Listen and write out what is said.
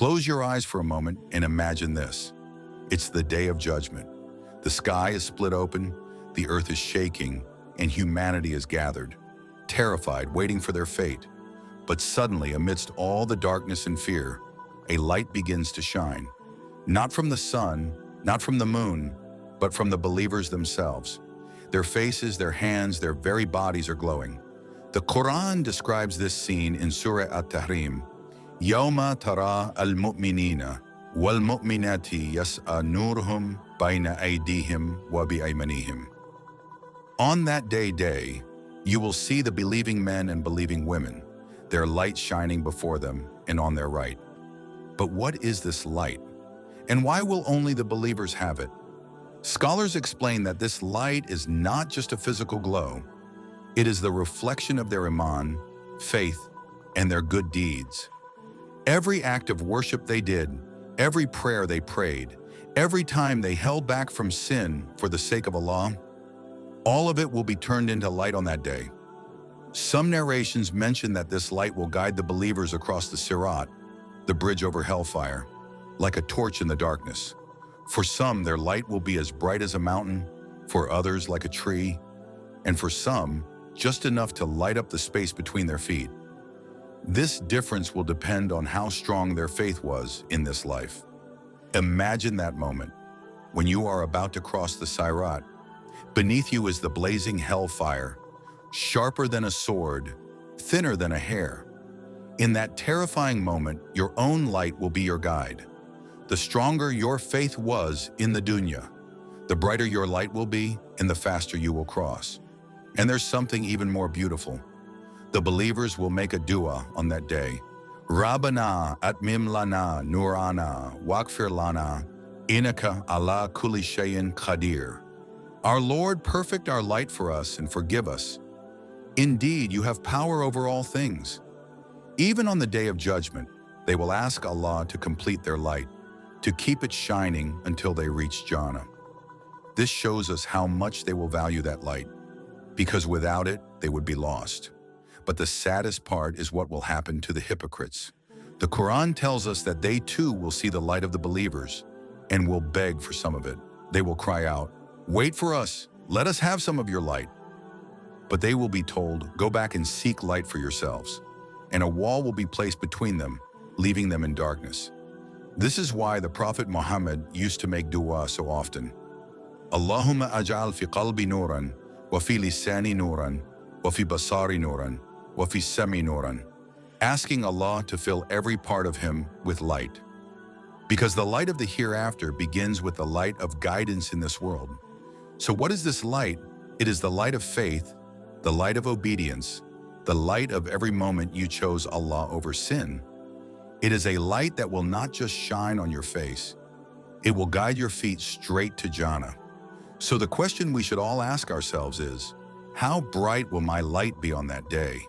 Close your eyes for a moment and imagine this. It's the day of judgment. The sky is split open, the earth is shaking, and humanity is gathered, terrified, waiting for their fate. But suddenly, amidst all the darkness and fear, a light begins to shine. Not from the sun, not from the moon, but from the believers themselves. Their faces, their hands, their very bodies are glowing. The Quran describes this scene in Surah At-Tahrim. يَوْمَ تَرَى الْمُؤْمِنِينَ وَالْمُؤْمِنَاتِ يَسْعَى نُورُهُمْ بَيْنَ أَيْدِيهِمْ وَبِأَيْمَانِهِمْ. On that day, you will see the believing men and believing women, their light shining before them and on their right. But what is this light? And why will only the believers have it? Scholars explain that this light is not just a physical glow. It is the reflection of their Iman, faith, and their good deeds. Every act of worship they did, every prayer they prayed, every time they held back from sin for the sake of Allah, all of it will be turned into light on that day. Some narrations mention that this light will guide the believers across the Sirat, the bridge over hellfire, like a torch in the darkness. For some, their light will be as bright as a mountain, for others like a tree, and for some, just enough to light up the space between their feet. This difference will depend on how strong their faith was in this life. Imagine that moment, when you are about to cross the Sirat. Beneath you is the blazing hellfire, sharper than a sword, thinner than a hair. In that terrifying moment, your own light will be your guide. The stronger your faith was in the dunya, the brighter your light will be and the faster you will cross. And there's something even more beautiful. The believers will make a dua on that day. Rabbana atmim lana nurana waghfir lana innaka ala kulli shayin qadir. Our Lord, perfect our light for us and forgive us. Indeed, you have power over all things. Even on the day of judgment, they will ask Allah to complete their light, to keep it shining until they reach Jannah. This shows us how much they will value that light, because without it, they would be lost. But the saddest part is what will happen to the hypocrites. The Quran tells us that they too will see the light of the believers and will beg for some of it. They will cry out, "Wait for us, let us have some of your light." But they will be told, "Go back and seek light for yourselves." And a wall will be placed between them, leaving them in darkness. This is why the Prophet Muhammad used to make dua so often. Allahumma aj'al fi qalbi nuran, wa fi lisani nuran, wa fi basari nuran, wa fi sami nuran, asking Allah to fill every part of him with light. Because the light of the hereafter begins with the light of guidance in this world. So what is this light? It is the light of faith, the light of obedience, the light of every moment you chose Allah over sin. It is a light that will not just shine on your face, it will guide your feet straight to Jannah. So the question we should all ask ourselves is, how bright will my light be on that day?